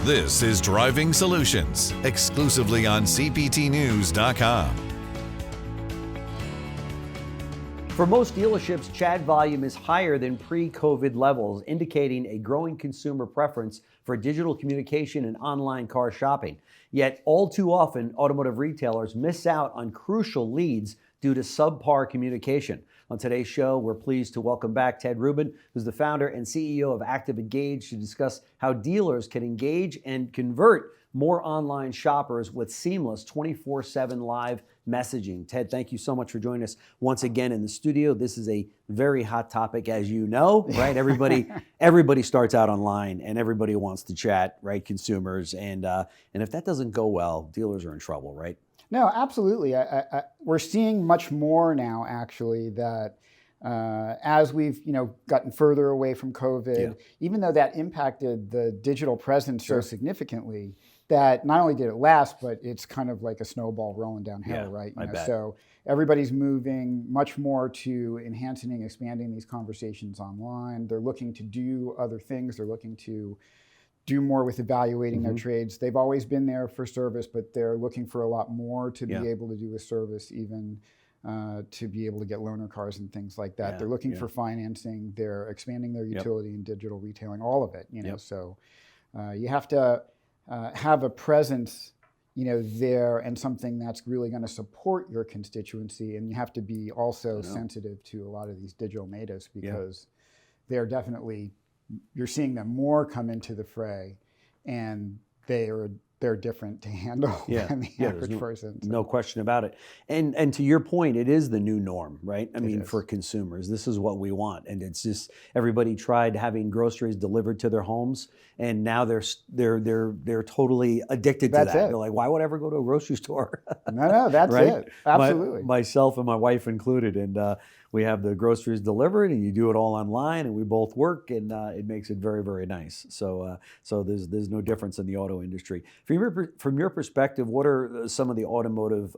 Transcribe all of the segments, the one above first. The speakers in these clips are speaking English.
This is Driving Solutions, exclusively on CPTnews.com. For most dealerships, chat volume is higher than pre-COVID levels, indicating a growing consumer preference for digital communication and online car shopping. Yet, all too often, automotive retailers miss out on crucial leads due to subpar communication. On today's show, we're pleased to welcome back Ted Rubin, who's the founder and CEO of Active Engage, to discuss how dealers can engage and convert more online shoppers with seamless 24/7 live messaging. Ted, thank you so much for joining us once again in the studio. This is a very hot topic, as you know, right? Everybody starts out online and everybody wants to chat, right? Consumers. And if that doesn't go well, dealers are in trouble, right? No, absolutely. We're seeing much more now, actually, that as we've gotten further away from COVID, even though that impacted the digital presence so significantly, that not only did it last, but it's kind of like a snowball rolling downhill, right? I bet. So everybody's moving much more to enhancing and expanding these conversations online. They're looking to do other things. They're looking to do more with evaluating their trades. They've always been there for service, but they're looking for a lot more to be able to do with service, even to be able to get loaner cars and things like that. They're looking for financing. They're expanding their utility and digital retailing, all of it. So you have to have a presence, there, and something that's really going to support your constituency. And you have to be also sensitive to a lot of these digital natives, because they're definitely, you're seeing them more come into the fray, and they're different to handle than the average person. So. No question about it. And to your point, it is the new norm, right? I mean, for consumers, this is what we want. And it's just, everybody tried having groceries delivered to their homes, and now they're totally addicted to that. They're like, why would I ever go to a grocery store? No, that's right? It. Absolutely. Myself and my wife included. And we have the groceries delivered, and you do it all online, and we both work, and it makes it very, very nice. So there's no difference in the auto industry. From your perspective, what are some of the automotive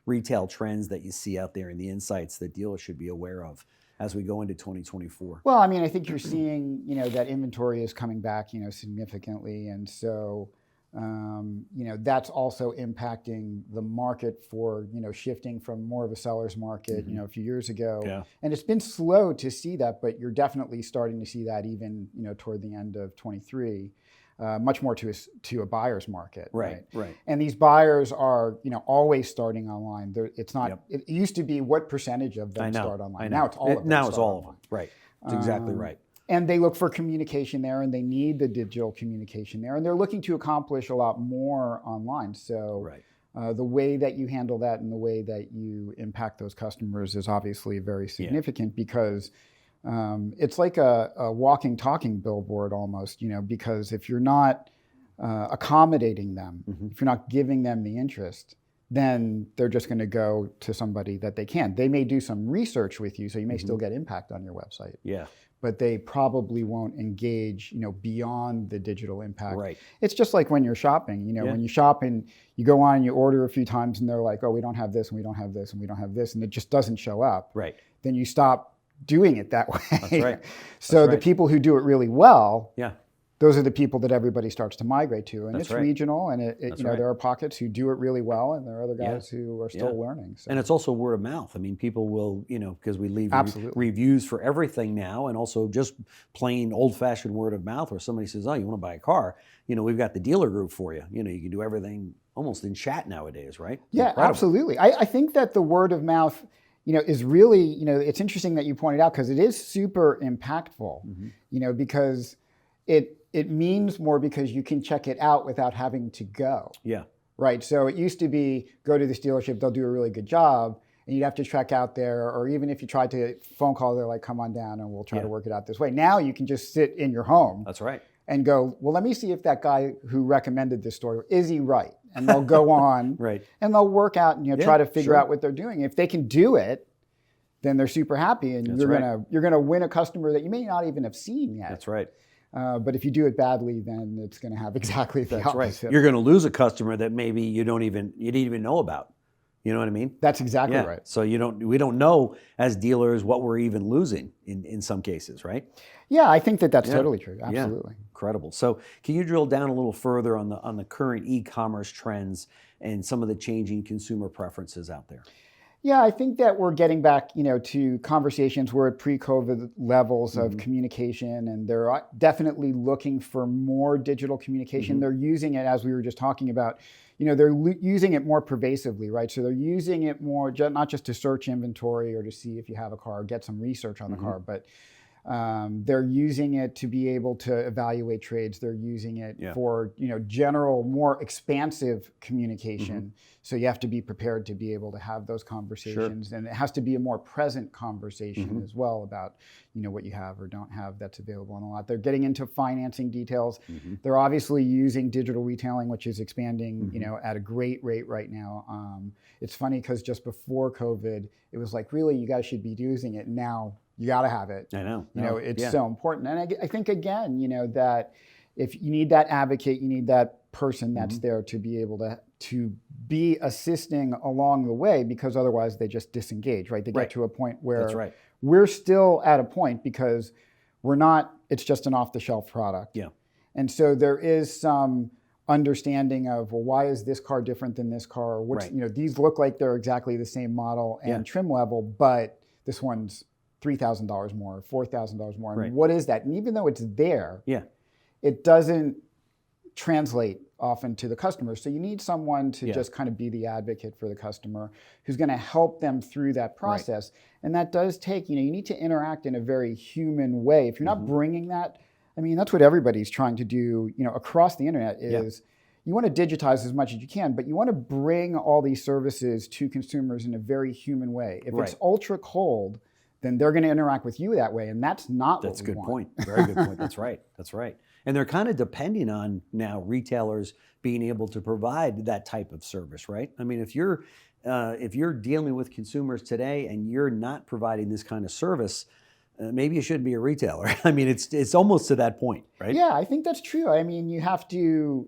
retail trends that you see out there, and the insights that dealers should be aware of as we go into 2024? Well, I mean, I think you're seeing, that inventory is coming back, significantly, and so. That's also impacting the market for, shifting from more of a seller's market, a few years ago. Yeah. And it's been slow to see that, but you're definitely starting to see that even, toward the end of 23, much more to a buyer's market. Right. And these buyers are, always starting online. It's not, it used to be what percentage of them start online. Now it's all of them. Now it's all of them. Right. That's exactly right. And they look for communication there, and they need the digital communication there, and they're looking to accomplish a lot more online. So the way that you handle that and the way that you impact those customers is obviously very significant, because it's like a walking, talking billboard almost, because if you're not accommodating them, if you're not giving them the interest, then they're just going to go to somebody that they can. They may do some research with you, so you may still get impact on your website. Yeah. But they probably won't engage, beyond the digital impact. Right. It's just like when you're shopping, when you shop and you go on and you order a few times and they're like, oh, we don't have this and we don't have this and we don't have this, and it just doesn't show up. Right. Then you stop doing it that way. That's right. So the people who do it really well, those are the people that everybody starts to migrate to, and it's regional, and there are pockets who do it really well, and there are other guys who are still learning. So. And it's also word of mouth. I mean, people will, because we leave reviews for everything now, and also just plain old-fashioned word of mouth, where somebody says, "Oh, you want to buy a car? We've got the dealer group for you. You can do everything almost in chat nowadays, right?" Yeah, incredible. Absolutely. I think that the word of mouth, is really, it's interesting that you pointed out, because it is super impactful, because it means more because you can check it out without having to go. Yeah. Right. So it used to be, go to this dealership, they'll do a really good job, and you'd have to check out there, or even if you tried to phone call, they're like, come on down and we'll try to work it out this way. Now you can just sit in your home. That's right. And go, well, let me see if that guy who recommended this store, is he right? And they'll go on and they'll work out and try to figure out what they're doing. If they can do it, then they're super happy, and you're gonna win a customer that you may not even have seen yet. That's right. But if you do it badly, then it's going to have exactly the opposite. Right. You're going to lose a customer that maybe you didn't even know about. You know what I mean? That's exactly right. So we don't know as dealers what we're even losing in some cases, right? Yeah, I think that's totally true. Absolutely. Yeah. Incredible. So can you drill down a little further on the current e-commerce trends and some of the changing consumer preferences out there? Yeah, I think that we're getting back, to conversations where at pre-COVID levels of communication, and they're definitely looking for more digital communication. They're using it, as we were just talking about, they're using it more pervasively, right? So they're using it more, not just to search inventory or to see if you have a car, or get some research on the car, but they're using it to be able to evaluate trades. They're using it for general, more expansive communication. So you have to be prepared to be able to have those conversations, and it has to be a more present conversation as well about what you have or don't have that's available on the lot. They're getting into financing details. They're obviously using digital retailing, which is expanding at a great rate right now. It's funny because just before COVID, it was like, really, you guys should be using it. Now you got to have it. I know. It's so important. And I think, again, that if you need that advocate, you need that person that's there to be able to be assisting along the way, because otherwise they just disengage, right? They get to a point where we're still at a point because it's just an off-the-shelf product. Yeah. And so there is some understanding of, well, why is this car different than this car? These look like they're exactly the same model and trim level, but this one's $3,000 more, $4,000 more. And what is that? And even though it's there, it doesn't translate often to the customer. So you need someone to just kind of be the advocate for the customer who's going to help them through that process. And that does take, you need to interact in a very human way. If you're not bringing that, that's what everybody's trying to do, across the internet is you want to digitize as much as you can, but you want to bring all these services to consumers in a very human way. If it's ultra cold, then they're going to interact with you that way, and that's not what we want. That's a good point. Very good point. That's right. That's right. And they're kind of depending on now retailers being able to provide that type of service, right? If you're dealing with consumers today and you're not providing this kind of service, maybe you shouldn't be a retailer. It's almost to that point, right? Yeah, I think that's true. You have to.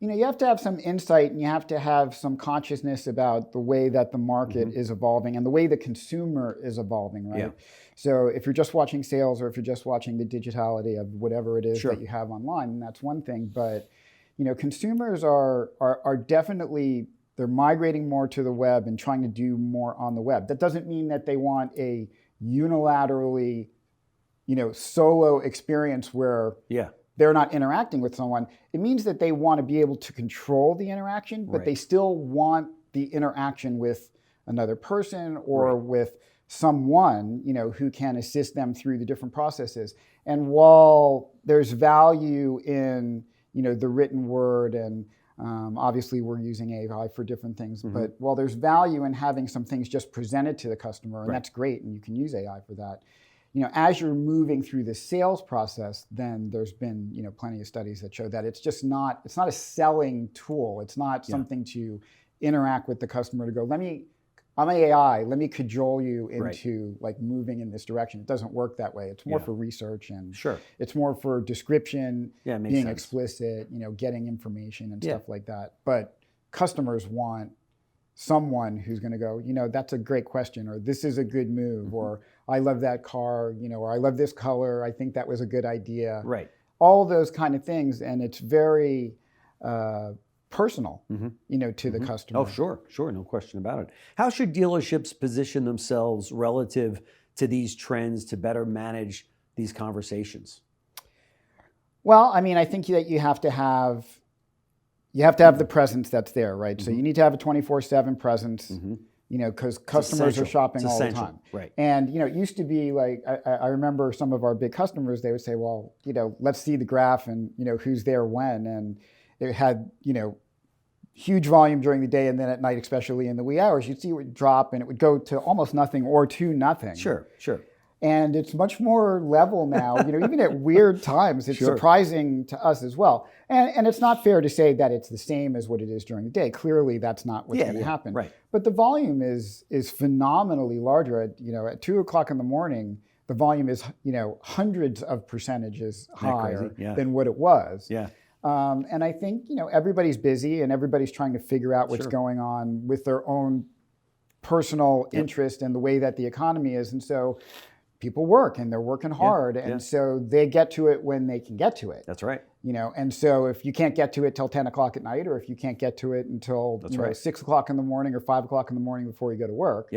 You have to have some insight, and you have to have some consciousness about the way that the market is evolving and the way the consumer is evolving, right? Yeah. So if you're just watching sales, or if you're just watching the digitality of whatever it is that you have online, that's one thing. But consumers are definitely, they're migrating more to the web and trying to do more on the web. That doesn't mean that they want a unilaterally, solo experience where they're not interacting with someone. It means that they want to be able to control the interaction, but they still want the interaction with another person or with someone, who can assist them through the different processes. And while there's value in, the written word, and obviously we're using AI for different things, but while there's value in having some things just presented to the customer, and that's great, and you can use AI for that, as you're moving through the sales process, then there's been, plenty of studies that show that it's not a selling tool. It's not something to interact with the customer to go, I'm AI, let me cajole you into like moving in this direction. It doesn't work that way. It's more for research, and it's more for description, being explicit, getting information and stuff like that. But customers want someone who's going to go, that's a great question, or this is a good move, or I love that car, or I love this color, I think that was a good idea. Right. All those kind of things, and it's very personal, to the customer. Oh, sure, no question about it. How should dealerships position themselves relative to these trends to better manage these conversations? Well, I think that you have to have the presence that's there, right? So you need to have a 24/7 presence, because customers are shopping all the time. Right. And, it used to be like, I remember some of our big customers, they would say, well, let's see the graph and, who's there when. And it had, huge volume during the day, and then at night, especially in the wee hours, you'd see it would drop and it would go to almost nothing or to nothing. Sure. And it's much more level now, even at weird times. It's surprising to us as well. And it's not fair to say that it's the same as what it is during the day. Clearly, that's not what's going to happen. Right. But the volume is phenomenally larger. At 2 o'clock in the morning, the volume is, hundreds of percentages higher than what it was. Yeah. And I think, everybody's busy and everybody's trying to figure out what's going on with their own personal interest and the way that the economy is. And so people work and they're working hard. And so they get to it when they can get to it. That's right. And so if you can't get to it till 10 o'clock at night, or if you can't get to it until 6 o'clock in the morning or 5 o'clock in the morning before you go to work,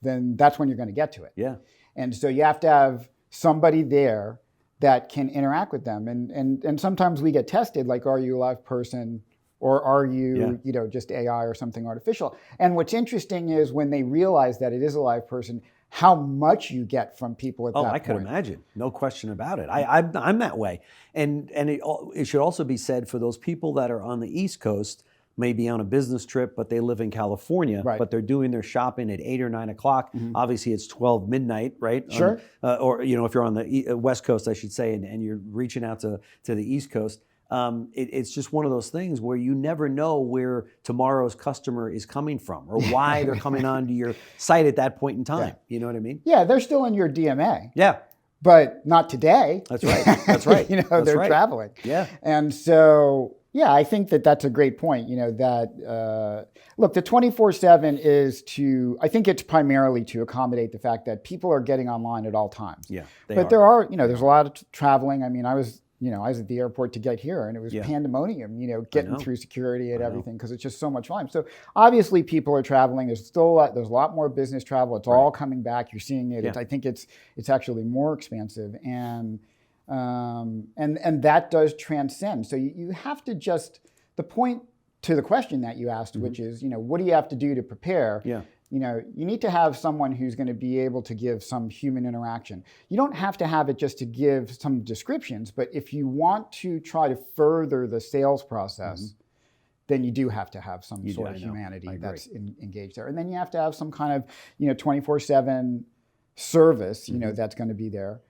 then that's when you're going to get to it. Yeah. And so you have to have somebody there that can interact with them. And sometimes we get tested, like, are you a live person or are you, just AI or something artificial? And what's interesting is when they realize that it is a live person, how much you get from people at that point. I could imagine. No question about it. I'm that way. And it should also be said for those people that are on the East Coast, maybe on a business trip, but they live in California, but they're doing their shopping at 8 or 9 o'clock. Obviously, it's 12 midnight, right? Sure. Or, if you're on the West Coast, I should say, and you're reaching out to the East Coast, it's just one of those things where you never know where tomorrow's customer is coming from or why they're coming onto your site at that point in time. You know what I mean? Yeah, they're still in your DMA. Yeah. But not today. That's right. That's right. They're traveling. Yeah. And so, I think that that's a great point. That look, the 24/7 is I think it's primarily to accommodate the fact that people are getting online at all times. Yeah. But there are, there's a lot of traveling. I mean, I was at the airport to get here, and it was pandemonium, getting through security and everything, because it's just so much volume. So obviously people are traveling. There's there's a lot more business travel. It's all coming back. You're seeing it. I think it's actually more expansive, and that does transcend. So you have to the point to the question that you asked, which is, what do you have to do to prepare? Yeah. You need to have someone who's going to be able to give some human interaction. You don't have to have it just to give some descriptions, but if you want to try to further the sales process, then you do have to have some sort of humanity that's engaged there. And then you have to have some kind of, 24/7 service, that's going to be there.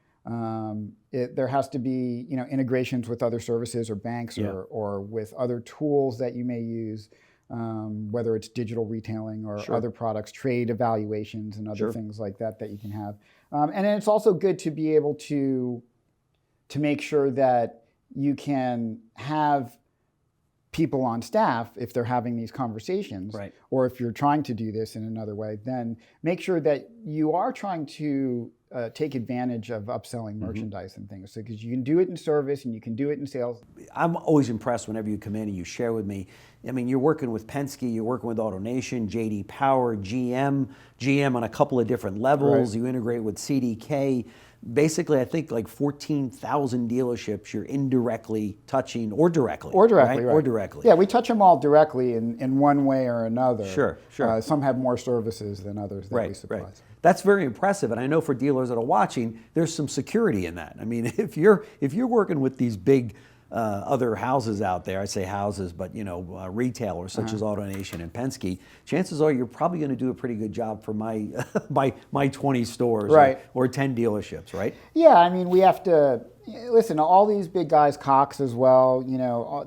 There has to be, integrations with other services or banks or with other tools that you may use. Whether it's digital retailing or other products, trade evaluations and other things like that you can have. And then it's also good to be able to make sure that you can have people on staff, if they're having these conversations, or if you're trying to do this in another way, then make sure that you are trying to take advantage of upselling merchandise and things. So, because you can do it in service and you can do it in sales. I'm always impressed whenever you come in and you share with me. I mean, you're working with Penske, you're working with AutoNation, JD Power, GM on a couple of different levels. You integrate with CDK. Basically, I think like 14,000 dealerships you're indirectly touching, or directly. Or directly. Yeah, we touch them all directly in one way or another. Sure. Some have more services than others that we supply. That's very impressive, and I know for dealers that are watching, there's some security in that. I mean, if you're working with these big other houses out there, I say houses, but retailers such as AutoNation and Penske, chances are you're probably going to do a pretty good job for my my 20 stores or 10 dealerships, right? Yeah, I mean, we have to listen. All these big guys, Cox as well.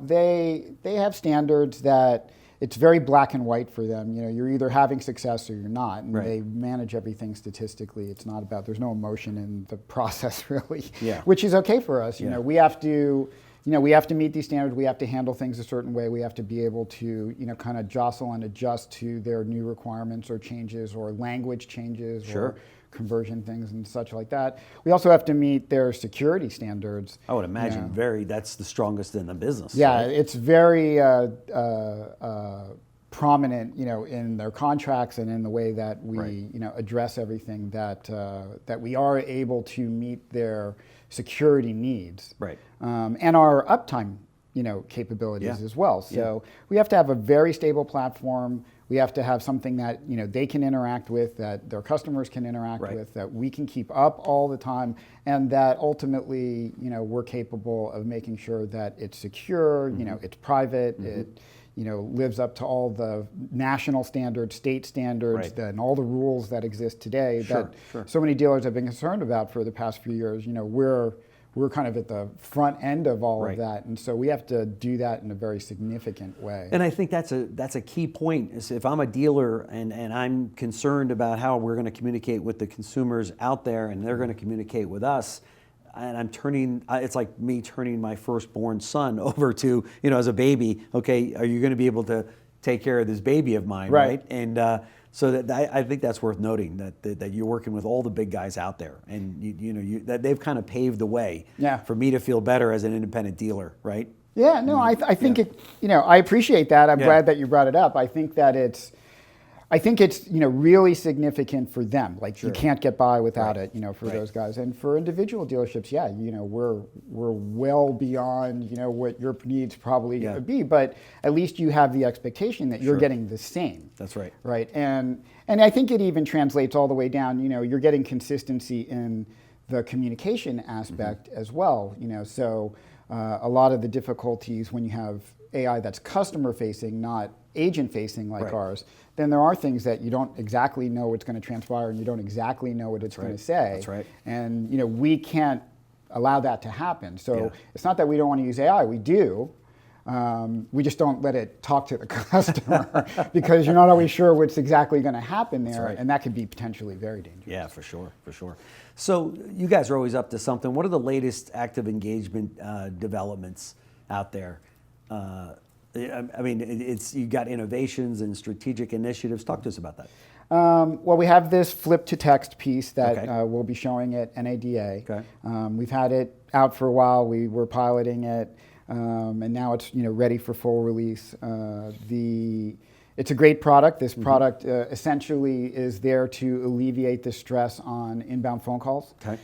They have standards that. It's very black and white for them. You're either having success or you're not, and they manage everything statistically. It's not about. There's no emotion in the process really, which is okay for us. We have to. We have to meet these standards. We have to handle things a certain way. We have to be able to, kind of jostle and adjust to their new requirements or changes or language changes or conversion things and such like that. We also have to meet their security standards. I would imagine that's the strongest in the business. Yeah, it's very prominent, in their contracts and in the way that we, address everything that we are able to meet their security needs. And our uptime, capabilities as well. So we have to have a very stable platform. We have to have something that they can interact with, that their customers can interact with, that we can keep up all the time, and that ultimately we're capable of making sure that it's secure, it's private, it lives up to all the national standards, state standards, and all the rules that exist today that so many dealers have been concerned about for the past few years. We're kind of at the front end of all of that, and so we have to do that in a very significant way. And I think that's a key point. Is if I'm a dealer and I'm concerned about how we're going to communicate with the consumers out there, and they're going to communicate with us, I'm turning, it's like me turning my firstborn son over to, as a baby, okay, are you going to be able to take care of this baby of mine, right? And so that I think that's worth noting, that you're working with all the big guys out there, and that they've kind of paved the way for me to feel better as an independent dealer, right? Yeah, no, I think it, I appreciate that. I'm glad that you brought it up. I think it's really significant for them. Like you can't get by without it, for those guys. And for individual dealerships, we're well beyond, what your needs probably be, but at least you have the expectation that you're getting the same. That's right. Right. And I think it even translates all the way down, you're getting consistency in the communication aspect as well, so a lot of the difficulties when you have AI that's customer facing, not agent facing like ours, then there are things that you don't exactly know what's going to transpire and you don't exactly know what it's going to say. That's right. And we can't allow that to happen. So it's not that we don't want to use AI, we do. We just don't let it talk to the customer because you're not always sure what's exactly going to happen there, and that could be potentially very dangerous. Yeah, for sure. So you guys are always up to something. What are the latest active engagement developments out there? I mean, you got innovations and strategic initiatives. Talk to us about that. Well, we have this flip to text piece that we'll be showing at NADA. Okay. We've had it out for a while. We were piloting it, and now it's ready for full release. It's a great product. This product essentially is there to alleviate the stress on inbound phone calls. Okay.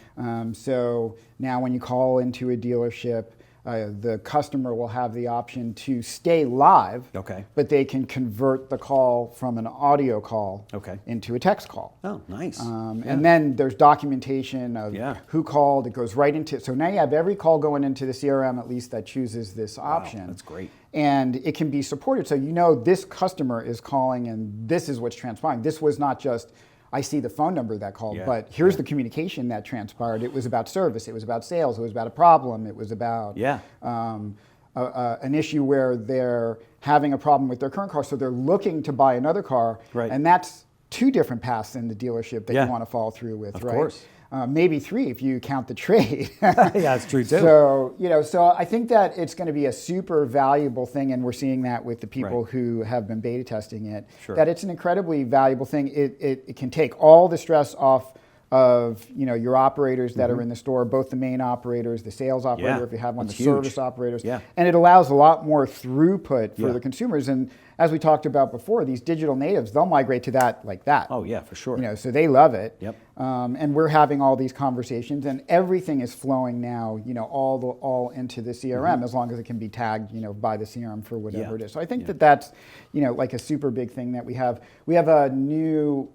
So now when you call into a dealership, the customer will have the option to stay live, but they can convert the call from an audio call into a text call. Oh, nice. And then there's documentation of who called. It goes right into, so now you have every call going into the CRM at least that chooses this option. Wow, that's great. And it can be supported. So this customer is calling and this is what's transpiring. This was not just, I see the phone number that called, but here's the communication that transpired. It was about service, it was about sales, it was about a problem, it was about an issue where they're having a problem with their current car, so they're looking to buy another car, and that's two different paths in the dealership that you want to follow through with, Of course. Maybe three if you count the trade. Yeah, that's true too. So I think that it's going to be a super valuable thing, and we're seeing that with the people who have been beta testing it. That it's an incredibly valuable thing. It can take all the stress off of your operators that are in the store, both the main operators, the sales operator if you have one, the service operators, and it allows a lot more throughput for the consumers. And as we talked about before, these digital natives, they'll migrate to that like that. Oh yeah, for sure. So they love it. Yep. And we're having all these conversations, and everything is flowing now, all into the CRM as long as it can be tagged, by the CRM for whatever it is. So I think that's, like a super big thing that we have. We have a new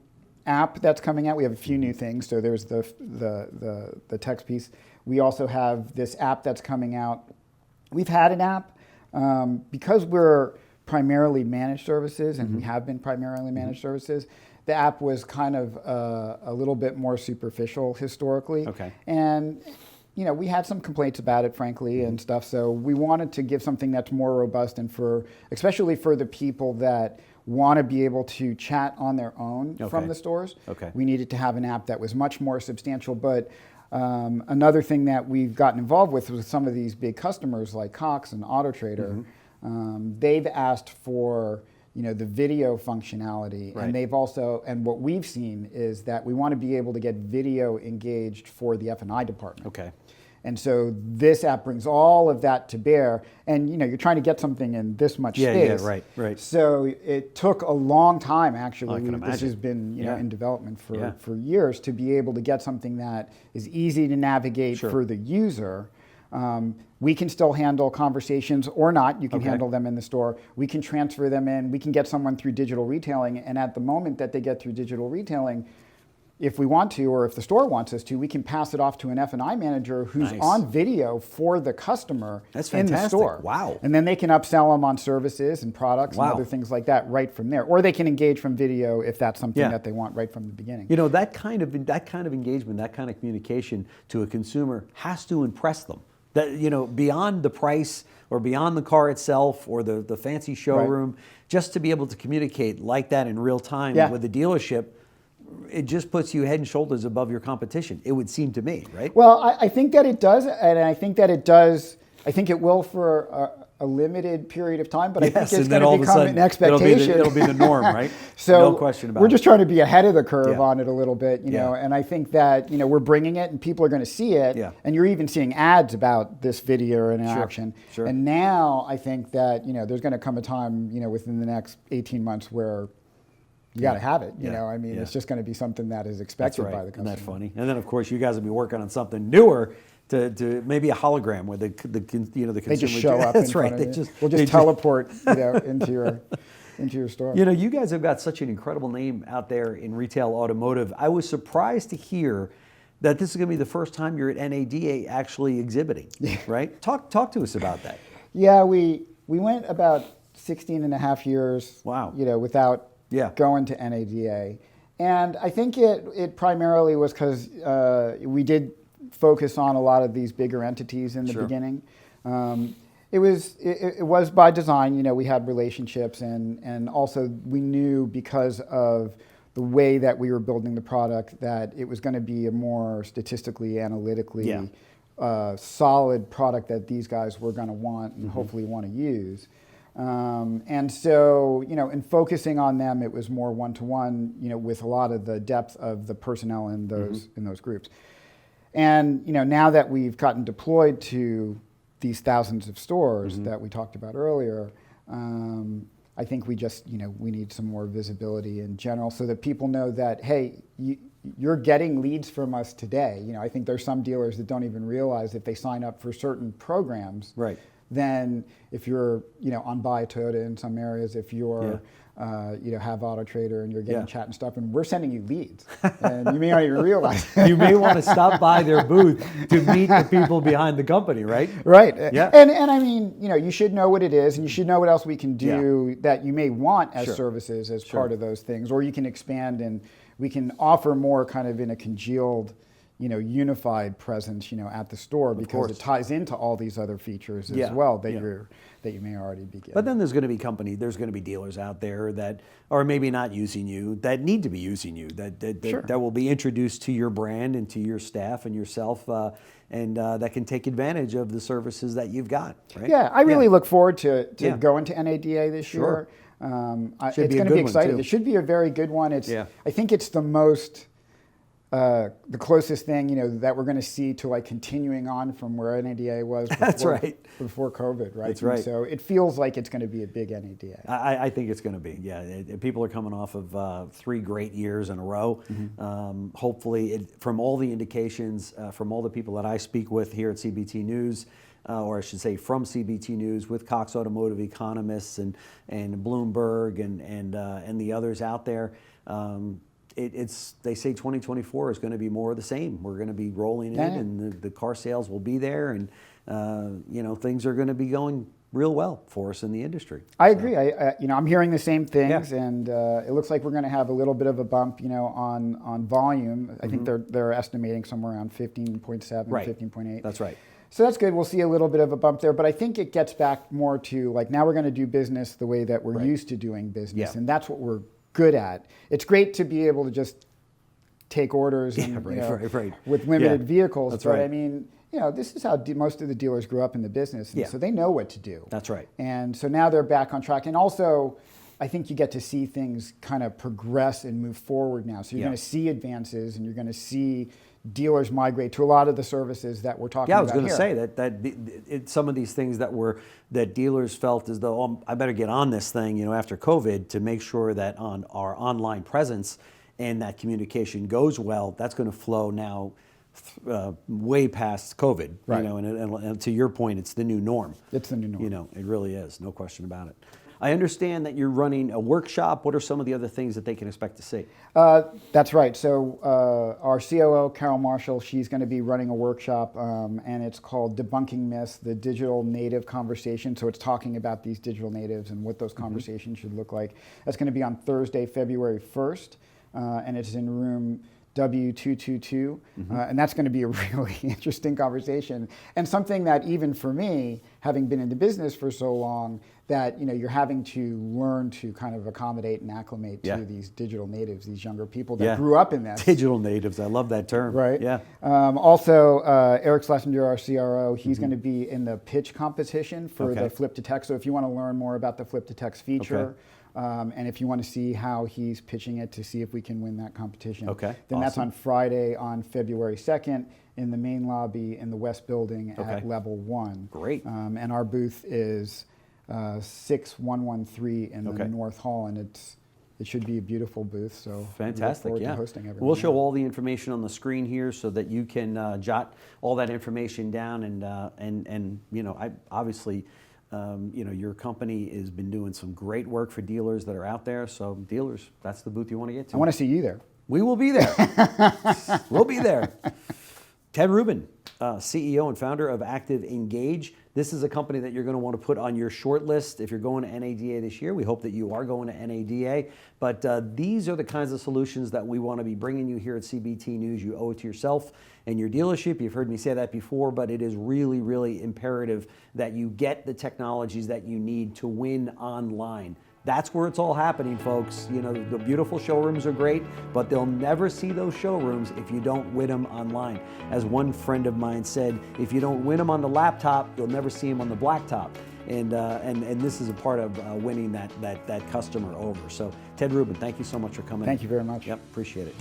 app that's coming out. We have a few new things. So there's the text piece. We also have this app that's coming out. We've had an app because we're primarily managed services, and we have been primarily managed services. The app was kind of a little bit more superficial historically. And we had some complaints about it, frankly, and stuff. So we wanted to give something that's more robust, and especially for the people that want to be able to chat on their own from the stores. We needed to have an app that was much more substantial. But another thing that we've gotten involved with some of these big customers like Cox and Auto Trader, they've asked for the video functionality, and they've also, and what we've seen is that we want to be able to get video engaged for the F&I department. And so this app brings all of that to bear, and you're trying to get something in this much space. Right. So it took a long time, actually. I can imagine. This has been in development for years to be able to get something that is easy to navigate for the user. We can still handle conversations or not. You can handle them in the store. We can transfer them in. We can get someone through digital retailing, and at the moment that they get through digital retailing, if we want to, or if the store wants us to, we can pass it off to an F&I manager who's on video for the customer in the store. Wow. And then they can upsell them on services and products and other things like that right from there. Or they can engage from video if that's something that they want right from the beginning. That kind of engagement, that kind of communication to a consumer has to impress them. That beyond the price or beyond the car itself or the fancy showroom, just to be able to communicate like that in real time with the dealership it just puts you head and shoulders above your competition. It would seem to me, right? Well, I think that it does, and I think that it does. I think it will for a limited period of time, but I think it's going to become an expectation. It'll be the norm, right? So no question about it. We're just trying to be ahead of the curve on it a little bit, you know. And I think that we're bringing it, and people are going to see it. Yeah. And you're even seeing ads about this video in action. Sure. And now I think that there's going to come a time within the next 18 months where you got to have it. You know, I mean, it's just going to be something that is expected by the customer. Isn't that funny? And then of course you guys will be working on something newer. To maybe a hologram where the consumer they just show up. That's right. We'll just teleport into your store. You guys have got such an incredible name out there in retail automotive. I was surprised to hear that this is going to be the first time you're at NADA actually exhibiting. Right? Talk to us about that. Yeah, we went about 16 and a half years. Wow. Without going to NADA, and I think it primarily was because we did focus on a lot of these bigger entities in the beginning. It was by design. We had relationships, and also we knew because of the way that we were building the product that it was going to be a more statistically, analytically solid product that these guys were going to want and hopefully want to use. And so, in focusing on them, it was more one-to-one, with a lot of the depth of the personnel in those groups. And now that we've gotten deployed to these thousands of stores that we talked about earlier, I think we just we need some more visibility in general so that people know that, hey, you're getting leads from us today. I think there's some dealers that don't even realize if they sign up for certain programs. Right. Then if you're on Buy Toyota in some areas, if you're have Auto Trader and you're getting chat and stuff, and we're sending you leads, and you may not even realize. You may want to stop by their booth to meet the people behind the company, right? Right. Yeah. And I mean, you should know what it is, and you should know what else we can do that you may want as services as part of those things, or you can expand and we can offer more kind of in a congealed, unified presence, at the store because it ties into all these other features as well that you may already be getting. But then there's going to be dealers out there that are maybe not using you, that need to be using you, that will be introduced to your brand and to your staff and yourself, and that can take advantage of the services that you've got. Right? Yeah, I really look forward to going to NADA this year. It's going to be exciting. It should be a very good one. I think it's the most. The closest thing, that we're going to see to like continuing on from where NADA was before COVID, right? That's right. And so it feels like it's going to be a big NADA. I think it's going to be, people are coming off of 3 great years in a row. Hopefully, from all the indications, from all the people that I speak with here at CBT News, or I should say from CBT News with Cox Automotive economists and Bloomberg and the others out there, they say 2024 is going to be more of the same. We're going to be rolling in, and the car sales will be there, and things are going to be going real well for us in the industry. I agree. I'm hearing the same things, and it looks like we're going to have a little bit of a bump, on volume. I think they're estimating somewhere around 15.7, 15.8. That's right. So that's good. We'll see a little bit of a bump there, but I think it gets back more to like now we're going to do business the way that we're used to doing business, and that's what we're good at. It's great to be able to just take orders and, with limited vehicles, That's but right. I mean, this is how most of the dealers grew up in the business, and so they know what to do. That's right. And so now they're back on track, and also I think you get to see things kind of progress and move forward now. So you're going to see advances, and you're going to see dealers migrate to a lot of the services that we're talking about. Yeah, I was going to say that some of these things that dealers felt as though I better get on this thing, after COVID, to make sure that on our online presence and that communication goes well. That's going to flow now way past COVID. Right. And to your point, it's the new norm. It's the new norm. It really is, no question about it. I understand that you're running a workshop. What are some of the other things that they can expect to see? That's right. So our COO, Carol Marshall, she's going to be running a workshop, and it's called Debunking Myths, the Digital Native Conversation. So it's talking about these digital natives and what those conversations should look like. That's going to be on Thursday, February 1st, and it's in room W222, and that's going to be a really interesting conversation, and something that even for me, having been in the business for so long, that you're having to learn to kind of accommodate and acclimate to these digital natives, these younger people that grew up in this. Digital natives, I love that term. Right. Yeah. Also, Eric Schlesinger, our CRO, he's going to be in the pitch competition for the flip to text. So if you want to learn more about the flip to text feature. And if you want to see how he's pitching it to see if we can win that competition, then that's on Friday on February 2nd in the main lobby in the West Building at level 1. Great. And our booth is 6113 in the North Hall, and it should be a beautiful booth. So fantastic. We look forward to hosting everyone. We'll show all the information on the screen here so that you can jot all that information down, and I obviously. Your company has been doing some great work for dealers that are out there. So dealers, that's the booth you want to get to. I want to see you there. We will be there. We'll be there. Ted Rubin, CEO and founder of Active Engage. This is a company that you're going to want to put on your short list if you're going to NADA this year. We hope that you are going to NADA. But these are the kinds of solutions that we want to be bringing you here at CBT News. You owe it to yourself and your dealership. You've heard me say that before, but it is really, really imperative that you get the technologies that you need to win online. That's where it's all happening, folks. The beautiful showrooms are great, but they'll never see those showrooms if you don't win them online. As one friend of mine said, if you don't win them on the laptop, you'll never see them on the blacktop. And this is a part of winning that customer over. So Ted Rubin, thank you so much for coming. Thank you very much. Yep, appreciate it.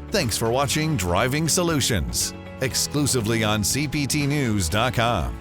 Thanks for watching Driving Solutions, exclusively on CPTnews.com.